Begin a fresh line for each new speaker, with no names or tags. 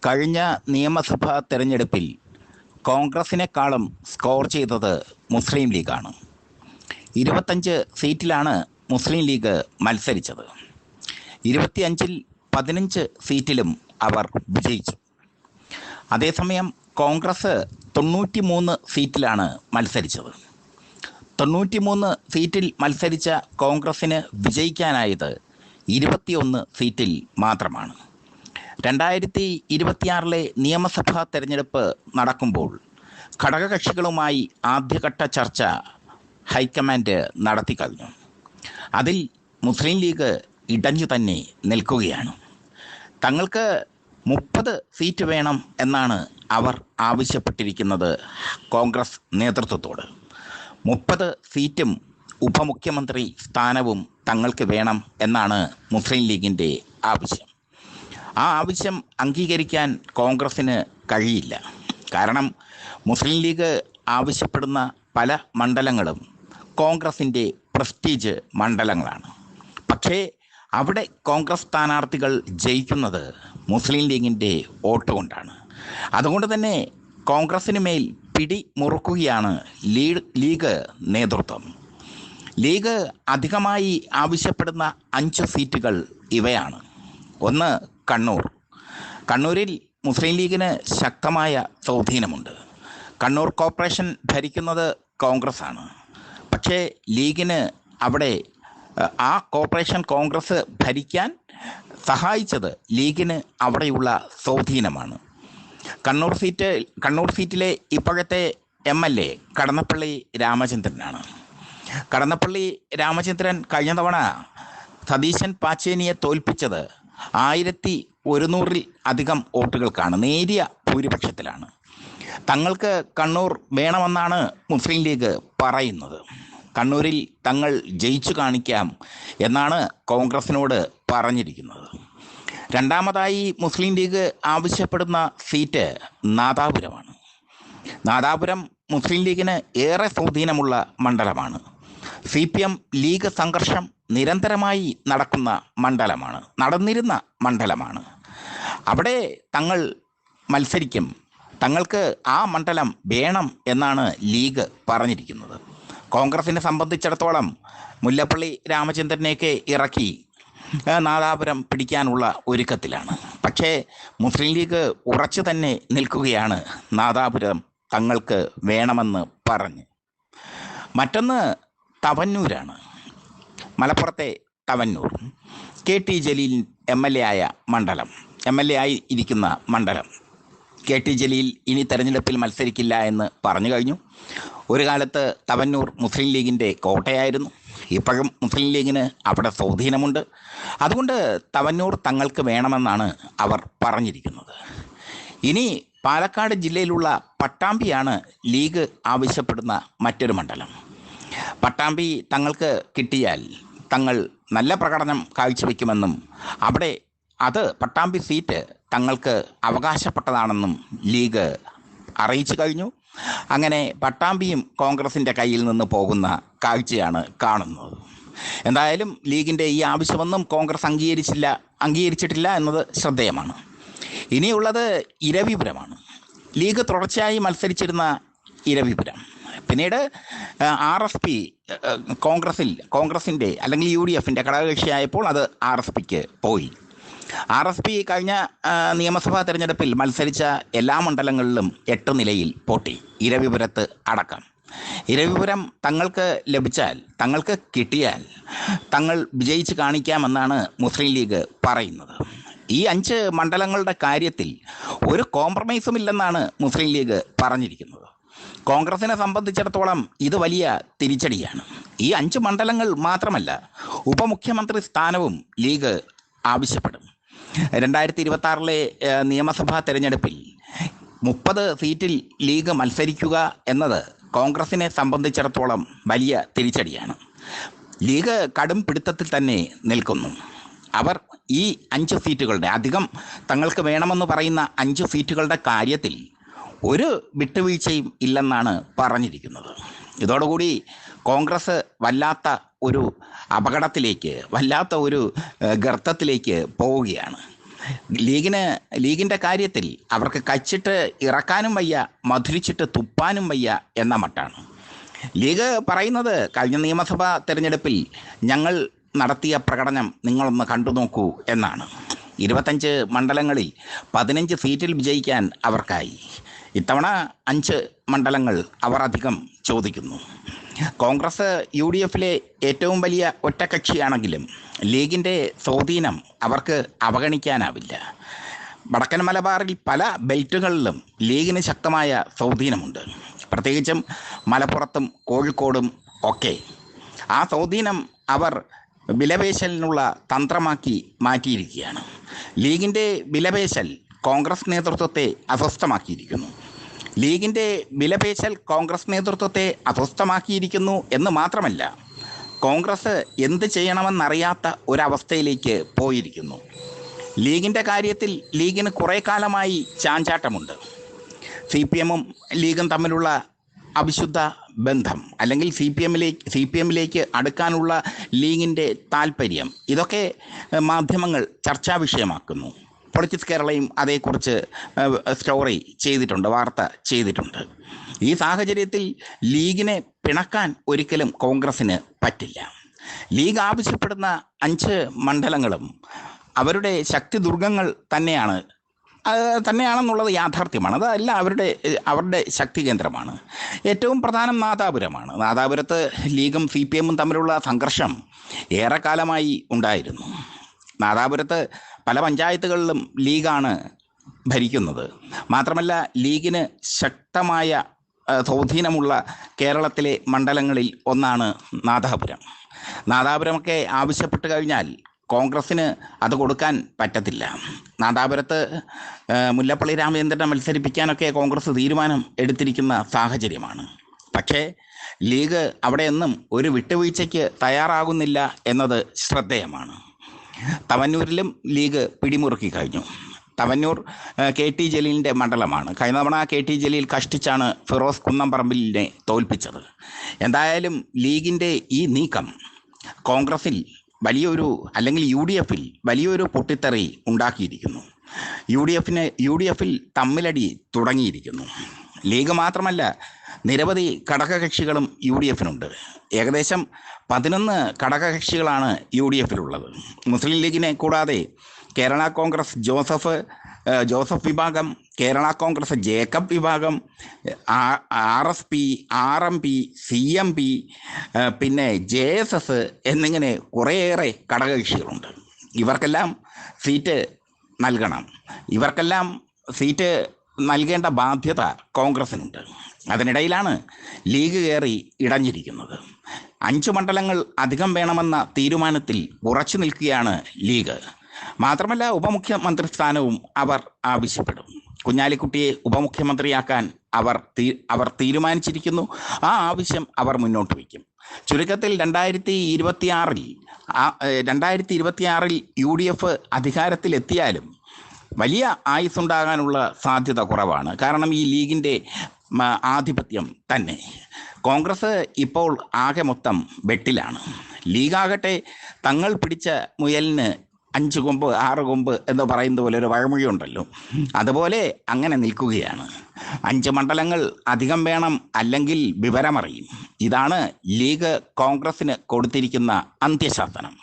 കഴിഞ്ഞ നിയമസഭാ തെരഞ്ഞെടുപ്പിൽ കോൺഗ്രസിനേക്കാളും സ്കോർ ചെയ്തത് മുസ്ലിം ലീഗാണ്. 25 സീറ്റിലാണ് മുസ്ലിം ലീഗ് മത്സരിച്ചത്. 25-ൽ 15 സീറ്റിലും അവർ വിജയിച്ചു. അതേസമയം കോൺഗ്രസ് 93 സീറ്റിലാണ് മത്സരിച്ചത്. 93 സീറ്റിൽ മത്സരിച്ച കോൺഗ്രസിന് വിജയിക്കാനായത് 21 സീറ്റിൽ മാത്രമാണ്. 2026 നിയമസഭാ തെരഞ്ഞെടുപ്പ് നടക്കുമ്പോൾ ഘടകകക്ഷികളുമായി ആദ്യഘട്ട ചർച്ച ഹൈക്കമാൻഡ് നടത്തിക്കഴിഞ്ഞു. അതിൽ മുസ്ലിം ലീഗ് ഇടഞ്ഞു തന്നെ നിൽക്കുകയാണ്. തങ്ങൾക്ക് 30 സീറ്റ് വേണം എന്നാണ് അവർ ആവശ്യപ്പെട്ടിരിക്കുന്നത് കോൺഗ്രസ് നേതൃത്വത്തോട്. 30 സീറ്റും ഉപമുഖ്യമന്ത്രി സ്ഥാനവും തങ്ങൾക്ക് വേണം എന്നാണ് മുസ്ലിം ലീഗിൻ്റെ ആവശ്യം. ആ ആവശ്യം അംഗീകരിക്കാൻ കോൺഗ്രസ്സിന് കഴിയില്ല. കാരണം മുസ്ലിം ലീഗ് ആവശ്യപ്പെടുന്ന പല മണ്ഡലങ്ങളും കോൺഗ്രസിൻ്റെ പ്രസ്റ്റീജ് മണ്ഡലങ്ങളാണ്. പക്ഷേ അവിടെ കോൺഗ്രസ് സ്ഥാനാർത്ഥികൾ ജയിക്കുന്നത് മുസ്ലിം ലീഗിൻ്റെ വോട്ട് കൊണ്ടാണ്. അതുകൊണ്ട് തന്നെ കോൺഗ്രസ്സിന് മേൽ പിടി മുറുക്കുകയാണ് ലീഗ് നേതൃത്വം. ലീഗ് അധികമായി ആവശ്യപ്പെടുന്ന 5 സീറ്റുകൾ ഇവയാണ്. ഒന്ന്, കണ്ണൂരിൽ മുസ്ലിം ലീഗിന് ശക്തമായ സ്വാധീനമുണ്ട്. കണ്ണൂർ കോർപ്പറേഷൻ ഭരിക്കുന്നത് കോൺഗ്രസ് ആണ്. പക്ഷേ ലീഗിന് അവിടെ ആ കോർപ്പറേഷൻ കോൺഗ്രസ് ഭരിക്കാൻ സഹായിച്ചത് ലീഗിന് അവിടെയുള്ള സ്വാധീനമാണ്. കണ്ണൂർ സീറ്റിലെ ഇപ്പോഴത്തെ MLA കടന്നപ്പള്ളി രാമചന്ദ്രനാണ്. കടന്നപ്പള്ളി രാമചന്ദ്രൻ കഴിഞ്ഞ തവണ സതീശൻ പാച്ചേനിയെ തോൽപ്പിച്ചത് 1100-ൽ അധികം വോട്ടുകൾക്കാണ്, നേരിയ ഭൂരിപക്ഷത്തിലാണ്. തങ്ങൾക്ക് കണ്ണൂർ വേണമെന്നാണ് മുസ്ലിം ലീഗ് പറയുന്നത്. കണ്ണൂരിൽ തങ്ങൾ ജയിച്ചു കാണിക്കാം എന്നാണ് കോൺഗ്രസിനോട് പറഞ്ഞിരിക്കുന്നത്. രണ്ടാമതായി മുസ്ലിം ലീഗ് ആവശ്യപ്പെടുന്ന സീറ്റ് നാദാപുരമാണ്. നാദാപുരം മുസ്ലിം ലീഗിന് ഏറെ സ്വാധീനമുള്ള മണ്ഡലമാണ്. CPM ലീഗ് സംഘർഷം നിരന്തരമായി നടന്നിരുന്ന മണ്ഡലമാണ്. അവിടെ തങ്ങൾ മത്സരിക്കും, തങ്ങൾക്ക് ആ മണ്ഡലം വേണം എന്നാണ് ലീഗ് പറഞ്ഞിരിക്കുന്നത്. കോൺഗ്രസിനെ സംബന്ധിച്ചിടത്തോളം മുല്ലപ്പള്ളി രാമചന്ദ്രനെയൊക്കെ ഇറക്കി നാദാപുരം പിടിക്കാനുള്ള ഒരുക്കത്തിലാണ്. പക്ഷേ മുസ്ലിം ലീഗ് ഉറച്ചു തന്നെ നിൽക്കുകയാണ് നാദാപുരം തങ്ങൾക്ക് വേണമെന്ന് പറഞ്ഞ്. മറ്റൊന്ന് തവന്നൂരാണ്. മലപ്പുറത്തെ തവന്നൂർ KT ജലീൽ MLA ആയി ഇരിക്കുന്ന മണ്ഡലം. KT ജലീൽ ഇനി തെരഞ്ഞെടുപ്പിൽ മത്സരിക്കില്ല എന്ന് പറഞ്ഞു കഴിഞ്ഞു. ഒരു കാലത്ത് തവന്നൂർ മുസ്ലിം ലീഗിൻ്റെ കോട്ടയായിരുന്നു. ഇപ്പോഴും മുസ്ലിം ലീഗിന് അവിടെ സ്വാധീനമുണ്ട്. അതുകൊണ്ട് തവന്നൂർ തങ്ങൾക്ക് വേണമെന്നാണ് അവർ പറഞ്ഞിരിക്കുന്നത്. ഇനി പാലക്കാട് ജില്ലയിലുള്ള പട്ടാമ്പിയാണ് ലീഗ് ആവശ്യപ്പെടുന്ന മറ്റൊരു മണ്ഡലം. പട്ടാമ്പി തങ്ങൾക്ക് കിട്ടിയാൽ തങ്ങൾ നല്ല പ്രകടനം കാഴ്ചവെക്കുമെന്നും പട്ടാമ്പി സീറ്റ് തങ്ങൾക്ക് അവകാശപ്പെട്ടതാണെന്നും ലീഗ് അറിയിച്ചു കഴിഞ്ഞു. അങ്ങനെ പട്ടാമ്പിയും കോൺഗ്രസിൻ്റെ കയ്യിൽ നിന്ന് പോകുന്ന കാഴ്ചയാണ് കാണുന്നത്. എന്തായാലും ലീഗിൻ്റെ ഈ ആവശ്യമൊന്നും കോൺഗ്രസ് അംഗീകരിച്ചിട്ടില്ല എന്നത് ശ്രദ്ധേയമാണ്. ഇനിയുള്ളത് ഇരവിപുരമാണ്. ലീഗ് തുടർച്ചയായി മത്സരിച്ചിരുന്ന ഇരവിപുരം. പിന്നീട് RSP കോൺഗ്രസിൻ്റെ അല്ലെങ്കിൽ UDFൻ്റെ ഘടകകക്ഷിയായപ്പോൾ അത് RSPക്ക് പോയി. RSP കഴിഞ്ഞ നിയമസഭാ തെരഞ്ഞെടുപ്പിൽ മത്സരിച്ച എല്ലാ മണ്ഡലങ്ങളിലും 8 നിലയിൽ പോട്ടി, ഇരവിപുരത്ത് അടക്കം. ഇരവിപുരം തങ്ങൾക്ക് കിട്ടിയാൽ തങ്ങൾ വിജയിച്ച് കാണിക്കാമെന്നാണ് മുസ്ലിം ലീഗ് പറയുന്നത്. ഈ 5 മണ്ഡലങ്ങളുടെ കാര്യത്തിൽ ഒരു കോംപ്രമൈസും ഇല്ലെന്നാണ് മുസ്ലിം ലീഗ് പറഞ്ഞിരിക്കുന്നത്. കോൺഗ്രസിനെ സംബന്ധിച്ചിടത്തോളം ഇത് വലിയ തിരിച്ചടിയാണ്. ഈ 5 മണ്ഡലങ്ങൾ മാത്രമല്ല, ഉപമുഖ്യമന്ത്രി സ്ഥാനവും ലീഗ് ആവശ്യപ്പെടും. 2026 നിയമസഭാ തെരഞ്ഞെടുപ്പിൽ 30 സീറ്റിൽ ലീഗ് മത്സരിക്കുക എന്നത് കോൺഗ്രസിനെ സംബന്ധിച്ചിടത്തോളം വലിയ തിരിച്ചടിയാണ്. ലീഗ് കടും പിടുത്തത്തിൽ തന്നെ നിൽക്കുന്നു. അവർ ഈ 5 സീറ്റുകളുടെ അധികം തങ്ങൾക്ക് വേണമെന്ന് പറയുന്ന 5 സീറ്റുകളുടെ കാര്യത്തിൽ ഒരു വിട്ടുവീഴ്ചയും ഇല്ലെന്നാണ് പറഞ്ഞിരിക്കുന്നത്. ഇതോടുകൂടി കോൺഗ്രസ് വല്ലാത്ത ഒരു അപകടത്തിലേക്ക്, വല്ലാത്ത ഒരു ഗർത്തത്തിലേക്ക് പോവുകയാണ്. ലീഗിൻ്റെ കാര്യത്തിൽ അവർക്ക് കച്ചിട്ട് ഇറക്കാനും വയ്യ, മധുരിച്ചിട്ട് തുപ്പാനും വയ്യ എന്ന മട്ടാണ്. ലീഗ് പറയുന്നത് കഴിഞ്ഞ നിയമസഭാ തെരഞ്ഞെടുപ്പിൽ ഞങ്ങൾ നടത്തിയ പ്രകടനം നിങ്ങളൊന്ന് കണ്ടു നോക്കൂ എന്നാണ്. 25 മണ്ഡലങ്ങളിൽ 15 സീറ്റിൽ വിജയിക്കാൻ അവർക്കായി. ഇത്തവണ 5 മണ്ഡലങ്ങൾ അവർ അധികം ചോദിക്കുന്നു. കോൺഗ്രസ് UDFിലെ ഏറ്റവും വലിയ ഒറ്റക്കക്ഷിയാണെങ്കിലും ലീഗിൻ്റെ സ്വാധീനം അവർക്ക് അവഗണിക്കാനാവില്ല. വടക്കൻ മലബാറിൽ പല ബെൽറ്റുകളിലും ലീഗിന് ശക്തമായ സ്വാധീനമുണ്ട്, പ്രത്യേകിച്ചും മലപ്പുറത്തും കോഴിക്കോടും ഒക്കെ. ആ സ്വാധീനം അവർ വിലപേശലിനുള്ള തന്ത്രമാക്കി മാറ്റിയിരിക്കുകയാണ്. ലീഗിൻ്റെ വിലപേശൽ കോൺഗ്രസ് നേതൃത്വത്തെ അസ്വസ്ഥമാക്കിയിരിക്കുന്നു. ലീഗിൻ്റെ വിലപേശൽ കോൺഗ്രസ് നേതൃത്വത്തെ അസ്വസ്ഥമാക്കിയിരിക്കുന്നു എന്ന് മാത്രമല്ല, കോൺഗ്രസ് എന്ത് ചെയ്യണമെന്നറിയാത്ത ഒരവസ്ഥയിലേക്ക് പോയിരിക്കുന്നു. ലീഗിൻ്റെ കാര്യത്തിൽ ലീഗിന് കുറേ കാലമായി ചാഞ്ചാട്ടമുണ്ട്. CPMഉം ലീഗും തമ്മിലുള്ള അവിശുദ്ധ ബന്ധം, അല്ലെങ്കിൽ CPMലേക്ക് അടുക്കാനുള്ള ലീഗിൻ്റെ താല്പര്യം, ഇതൊക്കെ മാധ്യമങ്ങൾ ചർച്ചാ വിഷയമാക്കുന്നു. പൊളിറ്റിക്സ് കേരളയും അതേക്കുറിച്ച് സ്റ്റോറി ചെയ്തിട്ടുണ്ട്, വാർത്ത ചെയ്തിട്ടുണ്ട്. ഈ സാഹചര്യത്തിൽ ലീഗിനെ പിണക്കാൻ ഒരിക്കലും കോൺഗ്രസ്സിന് പറ്റില്ല. ലീഗ് ആവശ്യപ്പെടുന്ന 5 മണ്ഡലങ്ങളും അവരുടെ ശക്തി ദുർഗങ്ങൾ തന്നെയാണെന്നുള്ളത് യാഥാർത്ഥ്യമാണ്. അതല്ല അവരുടെ ശക്തി കേന്ദ്രമാണ്. ഏറ്റവും പ്രധാനം നാദാപുരമാണ്. നാദാപുരത്ത് ലീഗും CPMഉം തമ്മിലുള്ള സംഘർഷം ഏറെക്കാലമായി ഉണ്ടായിരുന്നു. നാദാപുരത്ത് പല പഞ്ചായത്തുകളിലും ലീഗാണ് ഭരിക്കുന്നത്. മാത്രമല്ല, ലീഗിന് ശക്തമായ സ്വാധീനമുള്ള കേരളത്തിലെ മണ്ഡലങ്ങളിൽ ഒന്നാണ് നാദാപുരമൊക്കെ ആവശ്യപ്പെട്ട് കഴിഞ്ഞാൽ കോൺഗ്രസ്സിന് അത് കൊടുക്കാൻ പറ്റത്തില്ല. നാദാപുരത്ത് മുല്ലപ്പള്ളി രാമചന്ദ്രനെ മത്സരിപ്പിക്കാനൊക്കെ കോൺഗ്രസ് തീരുമാനം എടുത്തിരിക്കുന്ന സാഹചര്യമാണ്. പക്ഷേ ലീഗ് അവിടെയൊന്നും ഒരു വിട്ടുവീഴ്ചയ്ക്ക് തയ്യാറാകുന്നില്ല എന്നത് ശ്രദ്ധേയമാണ്. തവന്നൂരിലും ലീഗ് പിടിമുറുക്കി കഴിഞ്ഞു. തവന്നൂർ KT ജലീലിൻ്റെ മണ്ഡലമാണ്. കഴിഞ്ഞ തവണ KT ജലീൽ കഷ്ടിച്ചാണ് ഫിറോസ് കുന്നംപറമ്പിലിനെ തോൽപ്പിച്ചത്. എന്തായാലും ലീഗിൻ്റെ ഈ നീക്കം കോൺഗ്രസിൽ അല്ലെങ്കിൽ UDFിൽ വലിയൊരു പൊട്ടിത്തെറി ഉണ്ടാക്കിയിരിക്കുന്നു. UDFിൽ തമ്മിലടി തുടങ്ങിയിരിക്കുന്നു. ലീഗ് മാത്രമല്ല, നിരവധി ഘടകകക്ഷികളും UDFിനുണ്ട്. ഏകദേശം 11 ഘടകകക്ഷികളാണ് UDFിലുള്ളത്. മുസ്ലിം ലീഗിനെ കൂടാതെ കേരള കോൺഗ്രസ് ജോസഫ് വിഭാഗം, കേരള കോൺഗ്രസ് ജേക്കബ് വിഭാഗം, RSP, RMP, CMP, പിന്നെ JSS എന്നിങ്ങനെ കുറേയേറെ ഘടകകക്ഷികളുണ്ട്. ഇവർക്കെല്ലാം സീറ്റ് നൽകണം. ഇവർക്കെല്ലാം സീറ്റ് നൽകേണ്ട ബാധ്യത കോൺഗ്രസിനുണ്ട്. അതിനിടയിലാണ് ലീഗ് കയറി ഇടഞ്ഞിരിക്കുന്നത്. 5 മണ്ഡലങ്ങൾ അധികം വേണമെന്ന തീരുമാനത്തിൽ ഉറച്ചു നിൽക്കുകയാണ് ലീഗ്. മാത്രമല്ല, ഉപമുഖ്യമന്ത്രി സ്ഥാനവും അവർ ആവശ്യപ്പെടും. കുഞ്ഞാലിക്കുട്ടിയെ ഉപമുഖ്യമന്ത്രിയാക്കാൻ അവർ തീരുമാനിച്ചിരിക്കുന്നു. ആ ആവശ്യം അവർ മുന്നോട്ട് വയ്ക്കും. ചുരുക്കത്തിൽ 2026 UDF അധികാരത്തിലെത്തിയാലും വലിയ ആയുസ്സുണ്ടാകാനുള്ള സാധ്യത കുറവാണ്. കാരണം ഈ ലീഗിൻ്റെ ആധിപത്യം തന്നെ. കോൺഗ്രസ് ഇപ്പോൾ ആകെ മൊത്തം വെട്ടിലാണ്. ലീഗാകട്ടെ തങ്ങൾ പിടിച്ച മുയലിന് 5 കൊമ്പ് 6 കൊമ്പ് എന്ന് പറയുന്നത് പോലെ ഒരു വഴമൊഴി ഉണ്ടല്ലോ, അതുപോലെ അങ്ങനെ നിൽക്കുകയാണ്. 5 മണ്ഡലങ്ങൾ അധികം വേണം, അല്ലെങ്കിൽ വിവരമറിയും. ഇതാണ് ലീഗ് കോൺഗ്രസിന് കൊടുത്തിരിക്കുന്ന അന്ത്യശാസനം.